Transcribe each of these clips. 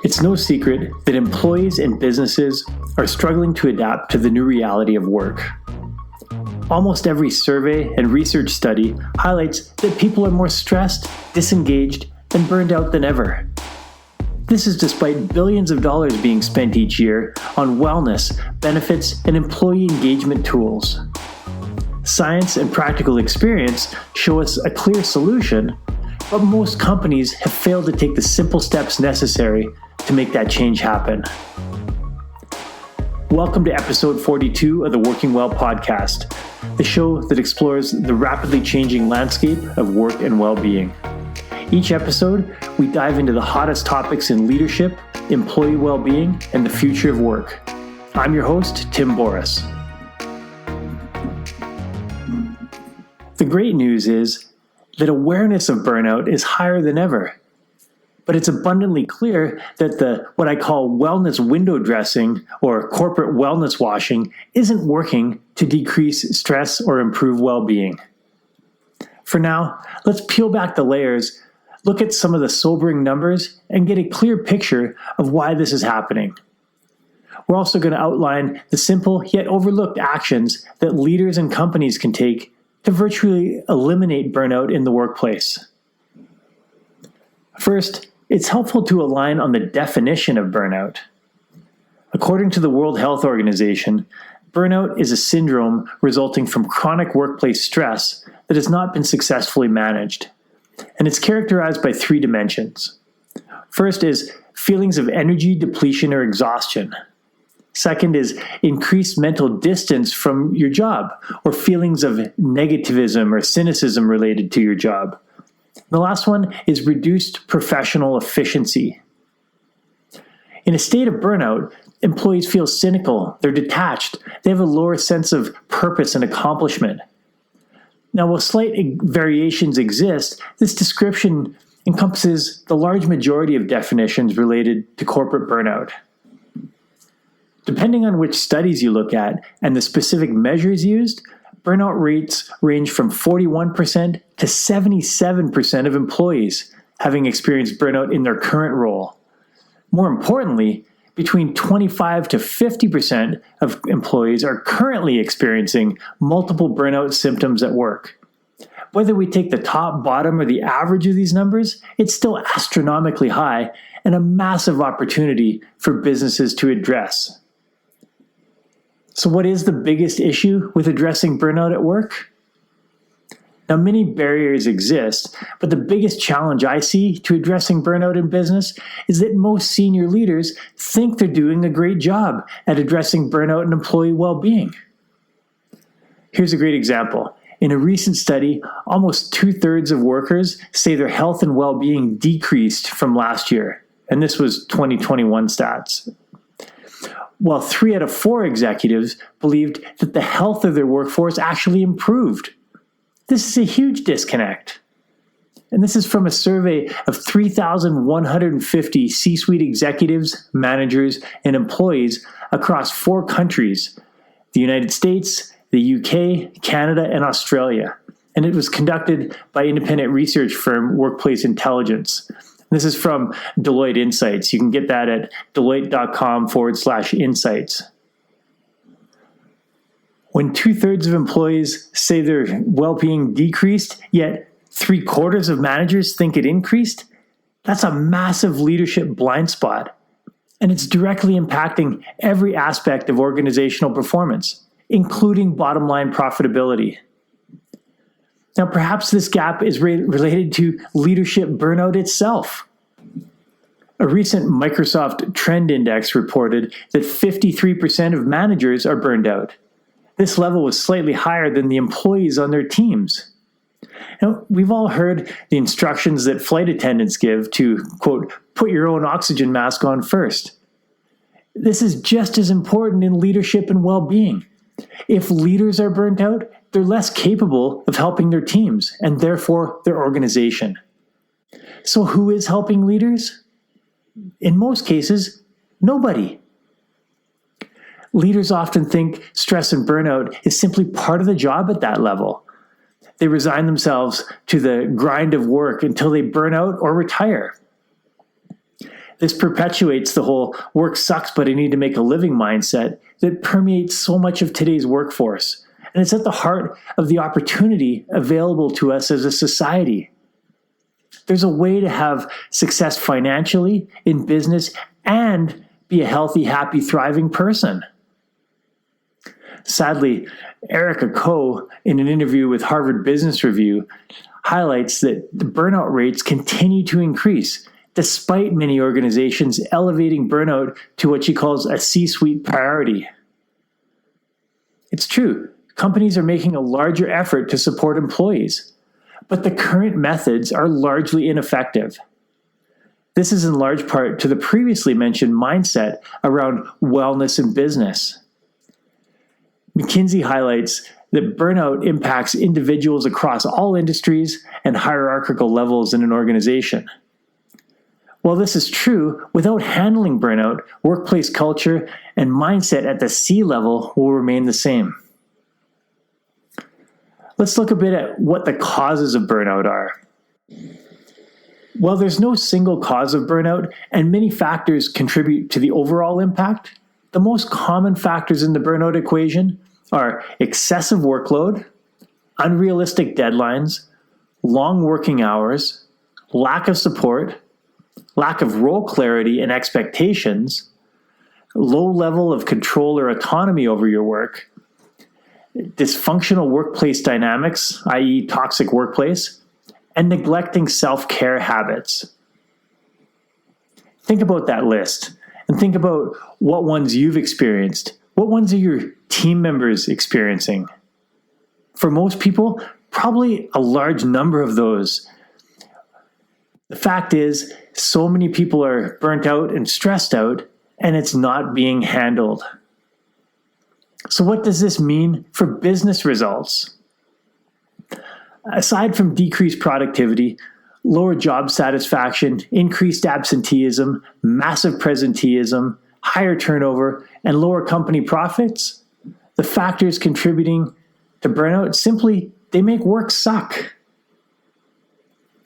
It's no secret that employees and businesses are struggling to adapt to the new reality of work. Almost every survey and research study highlights that people are more stressed, disengaged, and burned out than ever. This is despite billions of dollars being spent each year on wellness, benefits, and employee engagement tools. Science and practical experience show us a clear solution, but most companies have failed to take the simple steps necessary to make that change happen. Welcome to episode 42 of the Working Well podcast, the show that explores the rapidly changing landscape of work and well-being. Each episode, we dive into the hottest topics in leadership, employee well-being, and the future of work. I'm your host, Tim Boris. The great news is that awareness of burnout is higher than ever. But it's abundantly clear that what I call wellness window dressing or corporate wellness washing isn't working to decrease stress or improve well-being. For now, let's peel back the layers, look at some of the sobering numbers, and get a clear picture of why this is happening. We're also going to outline the simple yet overlooked actions that leaders and companies can take to virtually eliminate burnout in the workplace. First, it's helpful to align on the definition of burnout. According to the World Health Organization, burnout is a syndrome resulting from chronic workplace stress that has not been successfully managed, and it's characterized by three dimensions. First is feelings of energy depletion or exhaustion. Second is increased mental distance from your job, or feelings of negativism or cynicism related to your job. The last one is reduced professional efficiency. In a state of burnout, employees feel cynical, they're detached, they have a lower sense of purpose and accomplishment. Now, while slight variations exist, this description encompasses the large majority of definitions related to corporate burnout. Depending on which studies you look at and the specific measures used, burnout rates range from 41% to 77% of employees having experienced burnout in their current role. More importantly, between 25 to 50% of employees are currently experiencing multiple burnout symptoms at work. Whether we take the top, bottom, or the average of these numbers, it's still astronomically high and a massive opportunity for businesses to address. So what is the biggest issue with addressing burnout at work? Now, many barriers exist, but the biggest challenge I see to addressing burnout in business is that most senior leaders think they're doing a great job at addressing burnout and employee well-being. Here's a great example. In a recent study, almost 2/3 of workers say their health and well-being decreased from last year, and this was 2021 stats. While 3 out of 4 executives believed that the health of their workforce actually improved. This is a huge disconnect. And this is from a survey of 3,150 C-suite executives, managers, and employees across 4 countries, the United States, the UK, Canada, and Australia. And it was conducted by independent research firm Workplace Intelligence. This is from Deloitte Insights. You can get that at deloitte.com/insights. When 2/3 of employees say their well-being decreased, yet 3/4 of managers think it increased, that's a massive leadership blind spot. And it's directly impacting every aspect of organizational performance, including bottom line profitability. Now, perhaps this gap is related to leadership burnout itself. A recent Microsoft Trend Index reported that 53% of managers are burned out. This level was slightly higher than the employees on their teams. Now, we've all heard the instructions that flight attendants give to, quote, put your own oxygen mask on first. This is just as important in leadership and well-being. If leaders are burnt out, they're less capable of helping their teams and therefore their organization. So who is helping leaders? In most cases, nobody. Leaders often think stress and burnout is simply part of the job at that level. They resign themselves to the grind of work until they burn out or retire. This perpetuates the whole work sucks, but I need to make a living mindset that permeates so much of today's workforce. And it's at the heart of the opportunity available to us as a society. There's a way to have success financially, in business, and be a healthy, happy, thriving person. Sadly, Erica Ko, in an interview with Harvard Business Review, highlights that the burnout rates continue to increase, despite many organizations elevating burnout to what she calls a C-suite priority. It's true, companies are making a larger effort to support employees, but the current methods are largely ineffective. This is in large part to the previously mentioned mindset around wellness in business. McKinsey highlights that burnout impacts individuals across all industries and hierarchical levels in an organization. While this is true, without handling burnout, workplace culture and mindset at the C level will remain the same. Let's look a bit at what the causes of burnout are. While there's no single cause of burnout and many factors contribute to the overall impact, the most common factors in the burnout equation are excessive workload, unrealistic deadlines, long working hours, lack of support, lack of role clarity and expectations, low level of control or autonomy over your work, dysfunctional workplace dynamics, i.e. toxic workplace, and neglecting self-care habits. Think about that list and think about what ones you've experienced. What ones are your team members experiencing? For most people, probably a large number of those. The fact is, so many people are burnt out and stressed out, and it's not being handled. So what does this mean for business results? Aside from decreased productivity, lower job satisfaction, increased absenteeism, massive presenteeism, higher turnover, and lower company profits, the factors contributing to burnout simply, they make work suck.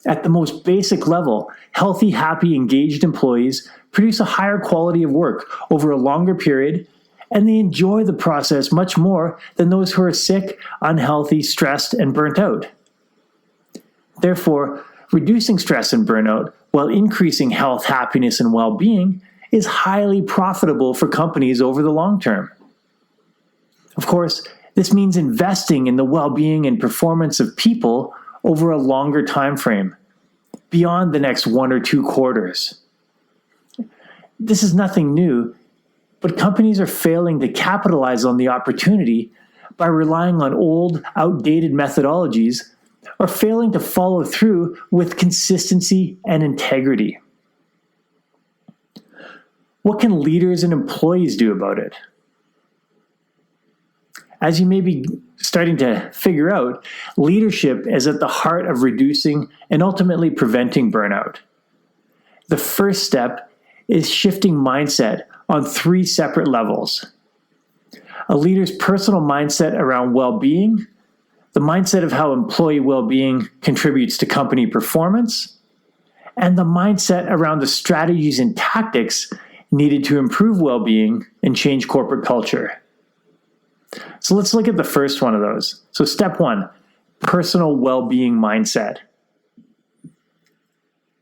At the most basic level, healthy, happy, engaged employees produce a higher quality of work over a longer period, and they enjoy the process much more than those who are sick, unhealthy, stressed, and burnt out. Therefore, reducing stress and burnout while increasing health, happiness, and well-being is highly profitable for companies over the long term. Of course, this means investing in the well-being and performance of people over a longer time frame, beyond the next 1 or 2 quarters. This is nothing new, but companies are failing to capitalize on the opportunity by relying on old, outdated methodologies or failing to follow through with consistency and integrity. What can leaders and employees do about it? As you may be starting to figure out, leadership is at the heart of reducing and ultimately preventing burnout. The first step is shifting mindset on 3 separate levels. A leader's personal mindset around well-being, the mindset of how employee well-being contributes to company performance, and the mindset around the strategies and tactics needed to improve well-being and change corporate culture. So let's look at the first one of those. So step 1, personal well-being mindset.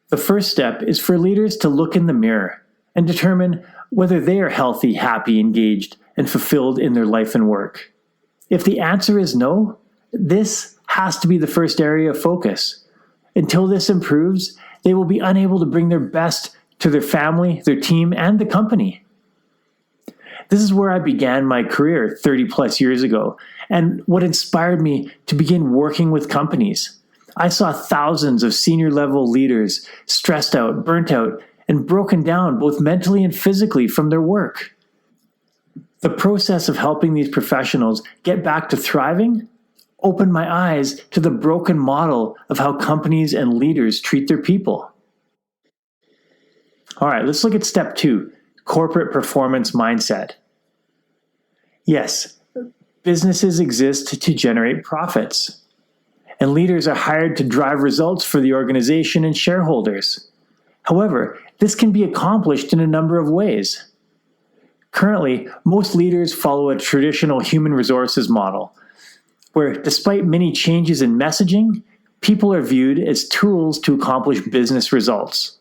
The first step is for leaders to look in the mirror and determine whether they are healthy, happy, engaged, and fulfilled in their life and work. If the answer is no, this has to be the first area of focus. Until this improves, they will be unable to bring their best to their family, their team, and the company. This is where I began my career 30 plus years ago, and what inspired me to begin working with companies. I saw thousands of senior level leaders stressed out, burnt out, and broken down both mentally and physically from their work. The process of helping these professionals get back to thriving opened my eyes to the broken model of how companies and leaders treat their people. All right, let's look at step 2, corporate performance mindset. Yes, businesses exist to generate profits, and leaders are hired to drive results for the organization and shareholders. However, This can be accomplished in a number of ways. Currently, most leaders follow a traditional human resources model, where despite many changes in messaging, people are viewed as tools to accomplish business results.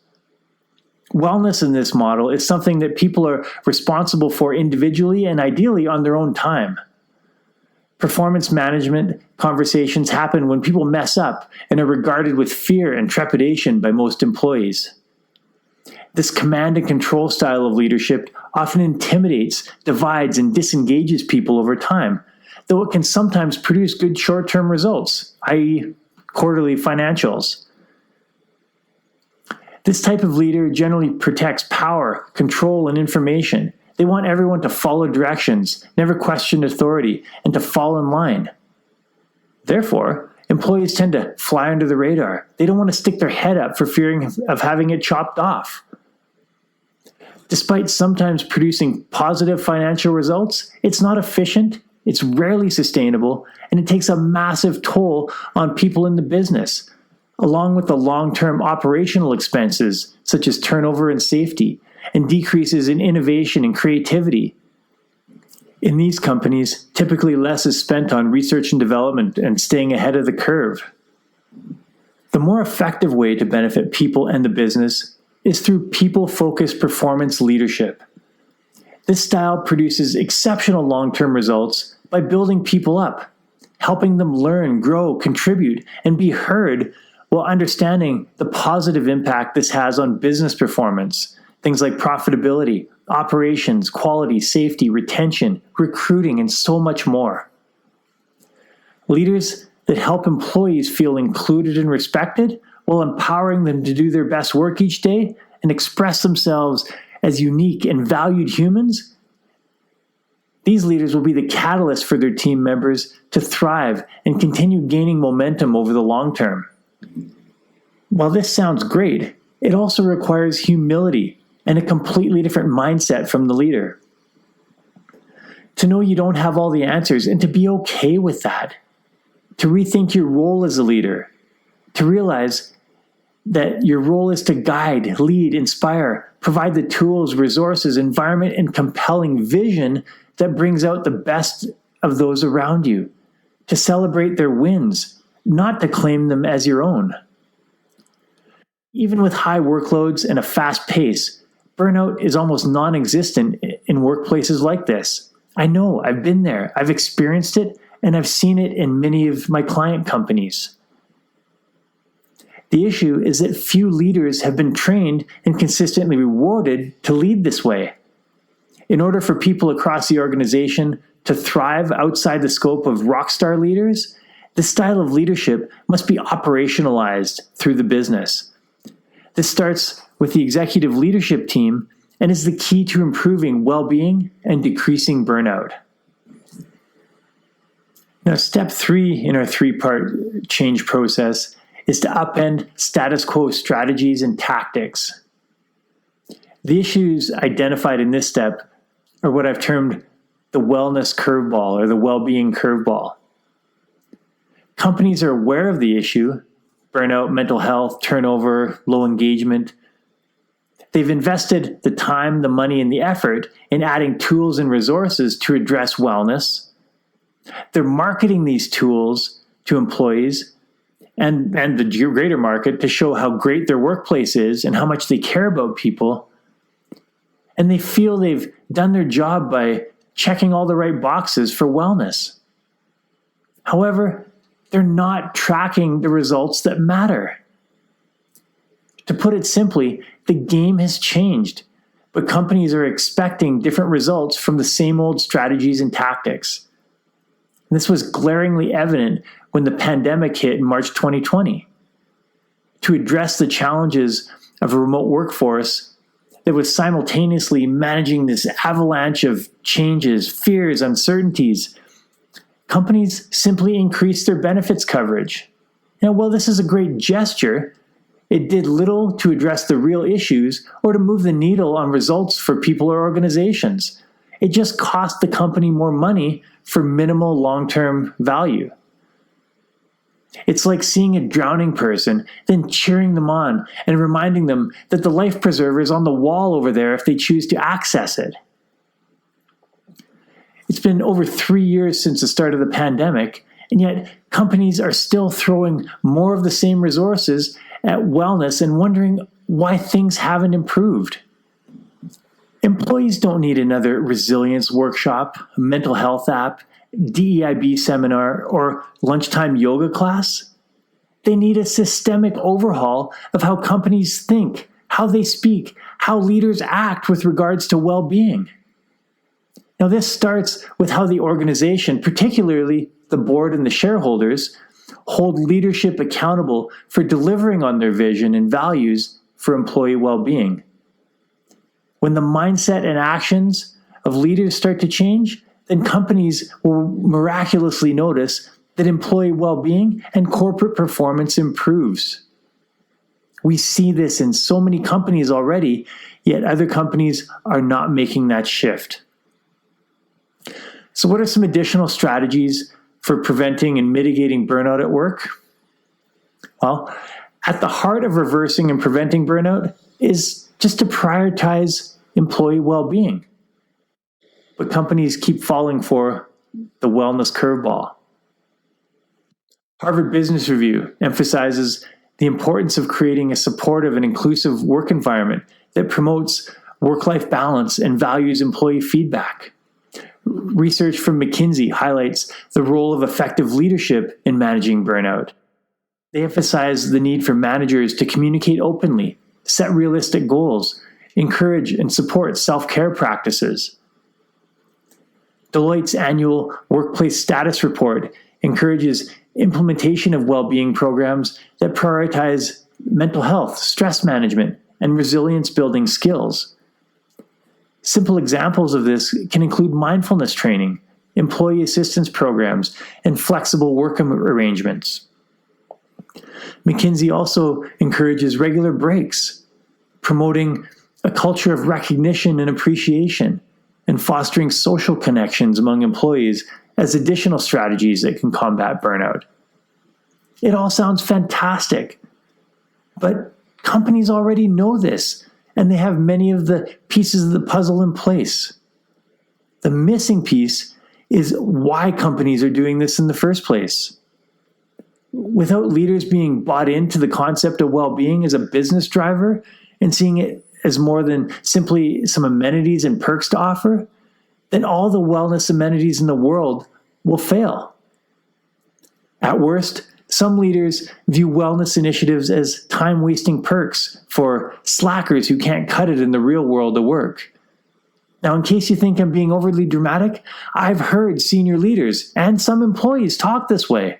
Wellness in this model is something that people are responsible for individually and ideally on their own time. Performance management conversations happen when people mess up and are regarded with fear and trepidation by most employees. This command and control style of leadership often intimidates, divides, and disengages people over time, though it can sometimes produce good short-term results, i.e., quarterly financials. This type of leader generally protects power, control, and information. They want everyone to follow directions, never question authority, and to fall in line. Therefore, employees tend to fly under the radar. They don't want to stick their head up for fearing of having it chopped off. Despite sometimes producing positive financial results, it's not efficient, it's rarely sustainable, and it takes a massive toll on people in the business, along with the long-term operational expenses, such as turnover and safety, and decreases in innovation and creativity. In these companies, typically less is spent on research and development and staying ahead of the curve. The more effective way to benefit people and the business is through people-focused performance leadership. This style produces exceptional long-term results by building people up, helping them learn, grow, contribute, and be heard while understanding the positive impact this has on business performance, things like profitability, operations, quality, safety, retention, recruiting, and so much more. Leaders that help employees feel included and respected while empowering them to do their best work each day and express themselves as unique and valued humans, these leaders will be the catalyst for their team members to thrive and continue gaining momentum over the long term. While this sounds great, it also requires humility and a completely different mindset from the leader. To know you don't have all the answers and to be okay with that. To rethink your role as a leader. To realize that your role is to guide, lead, inspire, provide the tools, resources, environment, and compelling vision that brings out the best of those around you. To celebrate their wins, not to claim them as your own. Even with high workloads and a fast pace, burnout is almost non-existent in workplaces like this. I know, I've been there, I've experienced it, and I've seen it in many of my client companies. The issue is that few leaders have been trained and consistently rewarded to lead this way. In order for people across the organization to thrive outside the scope of rockstar leaders, this style of leadership must be operationalized through the business. This starts with the executive leadership team and is the key to improving well-being and decreasing burnout. Now, step 3 in our 3-part change process is to upend status quo strategies and tactics. The issues identified in this step are what I've termed the wellness curveball or the well-being curveball. Companies are aware of the issue, burnout, mental health, turnover, low engagement. They've invested the time, the money, and the effort in adding tools and resources to address wellness. They're marketing these tools to employees and the greater market to show how great their workplace is and how much they care about people. And they feel they've done their job by checking all the right boxes for wellness. However, they're not tracking the results that matter. To put it simply, the game has changed, but companies are expecting different results from the same old strategies and tactics. This was glaringly evident when the pandemic hit in March 2020. To address the challenges of a remote workforce that was simultaneously managing this avalanche of changes, fears, uncertainties, companies simply increased their benefits coverage. Now, while this is a great gesture, it did little to address the real issues or to move the needle on results for people or organizations. It just cost the company more money for minimal long-term value. It's like seeing a drowning person, then cheering them on and reminding them that the life preserver is on the wall over there if they choose to access it. It's been over 3 years since the start of the pandemic, and yet companies are still throwing more of the same resources at wellness and wondering why things haven't improved. Employees don't need another resilience workshop, a mental health app, DEIB seminar, or lunchtime yoga class. They need a systemic overhaul of how companies think, how they speak, how leaders act with regards to well-being. Now, this starts with how the organization, particularly the board and the shareholders, hold leadership accountable for delivering on their vision and values for employee well-being. When the mindset and actions of leaders start to change, then companies will miraculously notice that employee well-being and corporate performance improves. We see this in so many companies already, yet other companies are not making that shift. So what are some additional strategies for preventing and mitigating burnout at work? Well, at the heart of reversing and preventing burnout is just to prioritize employee well-being. But companies keep falling for the wellness curveball. Harvard Business Review emphasizes the importance of creating a supportive and inclusive work environment that promotes work-life balance and values employee feedback. Research from McKinsey highlights the role of effective leadership in managing burnout. They emphasize the need for managers to communicate openly, set realistic goals, encourage and support self-care practices. Deloitte's annual workplace status report encourages implementation of well-being programs that prioritize mental health, stress management, and resilience-building skills. Simple examples of this can include mindfulness training, employee assistance programs, and flexible work arrangements. McKinsey also encourages regular breaks, promoting a culture of recognition and appreciation, and fostering social connections among employees as additional strategies that can combat burnout. It all sounds fantastic, but companies already know this, and they have many of the pieces of the puzzle in place. The missing piece is why companies are doing this in the first place. Without leaders being bought into the concept of well-being as a business driver and seeing it as more than simply some amenities and perks to offer, then all the wellness amenities in the world will fail. At worst, some leaders view wellness initiatives as time-wasting perks for slackers who can't cut it in the real world of work. Now, in case you think I'm being overly dramatic, I've heard senior leaders and some employees talk this way.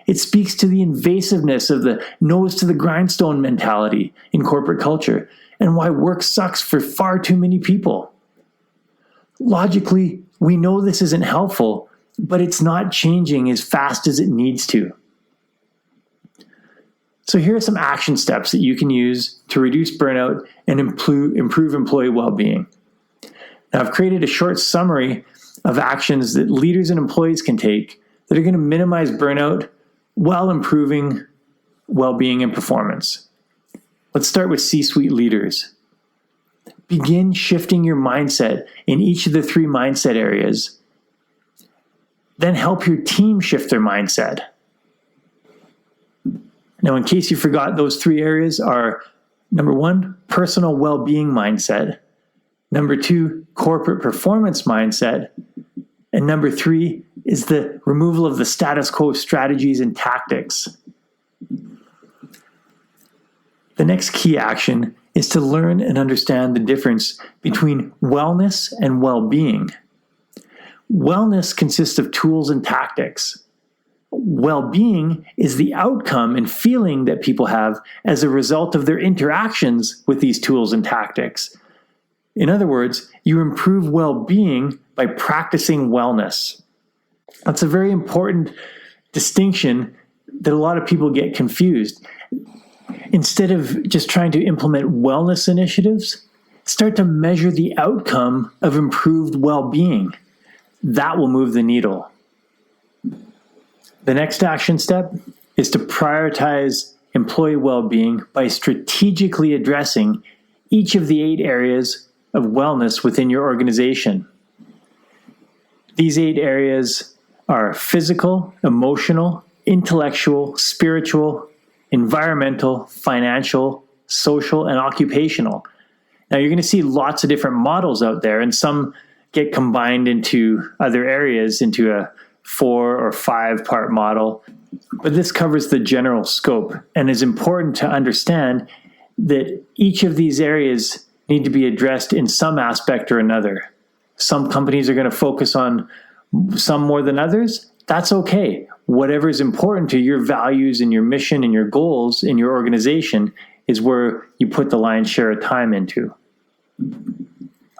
It speaks to the invasiveness of the nose to the grindstone mentality in corporate culture and why work sucks for far too many people. Logically, we know this isn't helpful, but it's not changing as fast as it needs to. So here are some action steps that you can use to reduce burnout and improve employee well-being. Now, I've created a short summary of actions that leaders and employees can take that are going to minimize burnout while improving well-being and performance. Let's start with C-suite leaders. Begin shifting your mindset in each of the 3 mindset areas. Then help your team shift their mindset. Now, in case you forgot, those 3 areas are, number 1, personal well-being mindset. Number 2, corporate performance mindset. And number 3 is the removal of the status quo strategies and tactics. The next key action is to learn and understand the difference between wellness and well-being. Wellness consists of tools and tactics. Well-being is the outcome and feeling that people have as a result of their interactions with these tools and tactics. In other words, you improve well-being by practicing wellness. That's a very important distinction that a lot of people get confused. Instead of just trying to implement wellness initiatives, start to measure the outcome of improved well-being. That will move the needle. The next action step is to prioritize employee well-being by strategically addressing each of the 8 areas of wellness within your organization. These 8 areas are physical, emotional, intellectual, spiritual, environmental, financial, social, and occupational. Now, you're going to see lots of different models out there, and some get combined into other areas into a 4 or 5 part model. But this covers the general scope and is important to understand that each of these areas need to be addressed in some aspect or another. Some companies are going to focus on some more than others. That's okay. Whatever is important to your values and your mission and your goals in your organization is where you put the lion's share of time into.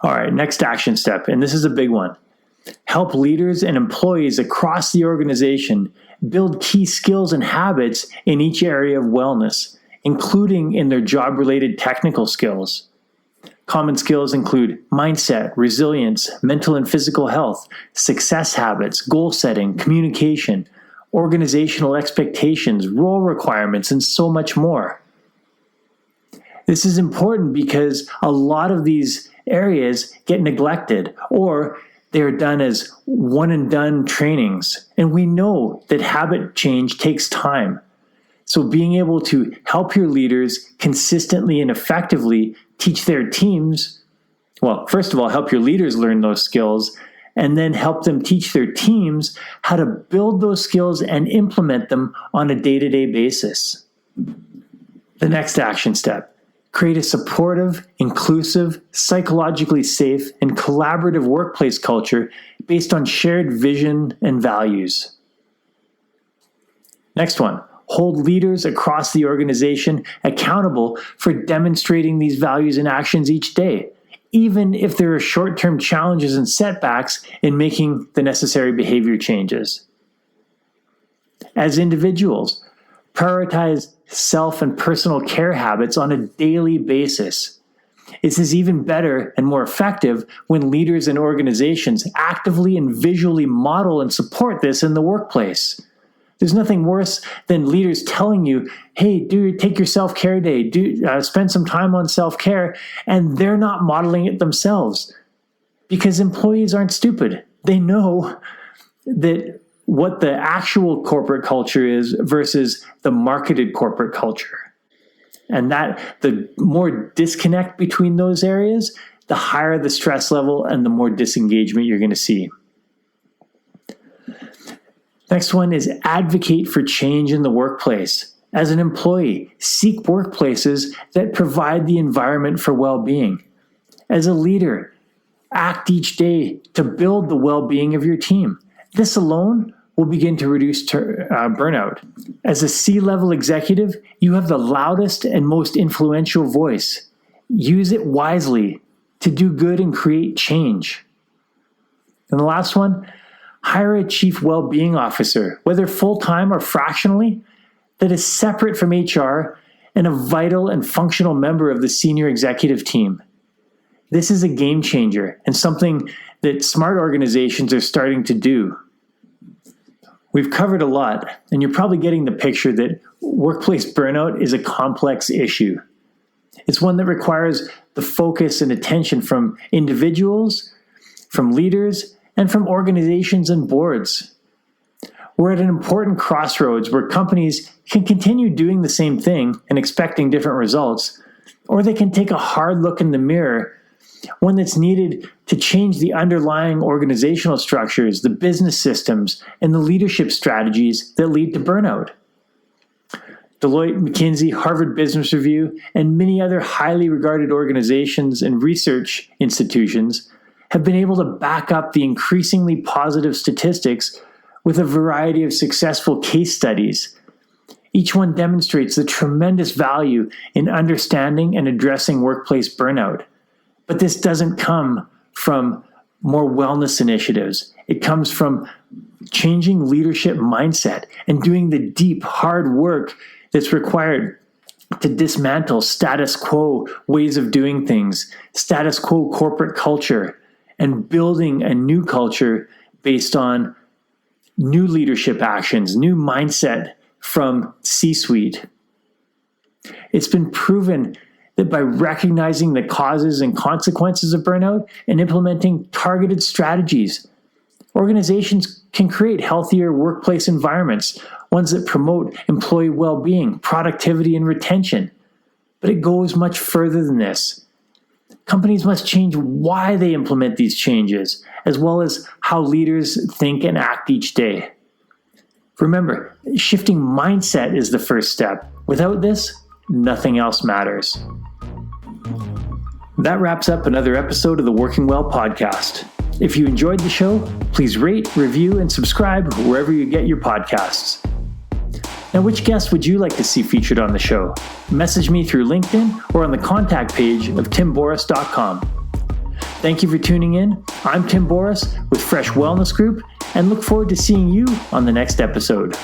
All right, next action step, and this is a big one. Help leaders and employees across the organization build key skills and habits in each area of wellness, including in their job-related technical skills. Common skills include mindset, resilience, mental and physical health, success habits, goal setting, communication, organizational expectations, role requirements, and so much more. This is important because a lot of these areas get neglected, or they are done as one-and-done trainings. And we know that habit change takes time. So being able to help your leaders consistently and effectively teach their teams, well, first of all, help your leaders learn those skills, and then help them teach their teams how to build those skills and implement them on a day-to-day basis. The next action step. Create a supportive, inclusive, psychologically safe, and collaborative workplace culture based on shared vision and values. Next one, hold leaders across the organization accountable for demonstrating these values and actions each day, even if there are short-term challenges and setbacks in making the necessary behavior changes. As individuals, prioritize self and personal care habits on a daily basis. This is even better and more effective when leaders and organizations actively and visually model and support this in the workplace. There's nothing worse than leaders telling you, hey, take your self-care day, spend some time on self-care, and they're not modeling it themselves. Because employees aren't stupid. They know that what the actual corporate culture is versus the marketed corporate culture. And that the more disconnect between those areas, the higher the stress level and the more disengagement you're going to see. Next one is advocate for change in the workplace. As an employee, seek workplaces that provide the environment for well-being. As a leader, act each day to build the well-being of your team. This alone will begin to reduce burnout. As a C-level executive, you have the loudest and most influential voice. Use it wisely to do good and create change. And the last one, hire a chief well-being officer, whether full-time or fractionally, that is separate from HR and a vital and functional member of the senior executive team. This is a game changer and something that smart organizations are starting to do. We've covered a lot, and you're probably getting the picture that workplace burnout is a complex issue. It's one that requires the focus and attention from individuals, from leaders, and from organizations and boards. We're at an important crossroads where companies can continue doing the same thing and expecting different results, or they can take a hard look in the mirror, one that's needed to change the underlying organizational structures, the business systems, and the leadership strategies that lead to burnout. Deloitte, McKinsey, Harvard Business Review, and many other highly regarded organizations and research institutions have been able to back up the increasingly positive statistics with a variety of successful case studies. Each one demonstrates the tremendous value in understanding and addressing workplace burnout. But this doesn't come from more wellness initiatives. It comes from changing leadership mindset and doing the deep, hard work that's required to dismantle status quo ways of doing things, status quo corporate culture, and building a new culture based on new leadership actions, new mindset from C-suite. It's been proven that by recognizing the causes and consequences of burnout and implementing targeted strategies, organizations can create healthier workplace environments, ones that promote employee well-being, productivity, and retention. But it goes much further than this. Companies must change why they implement these changes, as well as how leaders think and act each day. Remember, shifting mindset is the first step. Without this, nothing else matters. That wraps up another episode of the Working Well podcast. If you enjoyed the show, please rate, review, and subscribe wherever you get your podcasts. Now, which guests would you like to see featured on the show? Message me through LinkedIn or on the contact page of timboris.com. Thank you for tuning in. I'm Tim Boris with Fresh Wellness Group and look forward to seeing you on the next episode.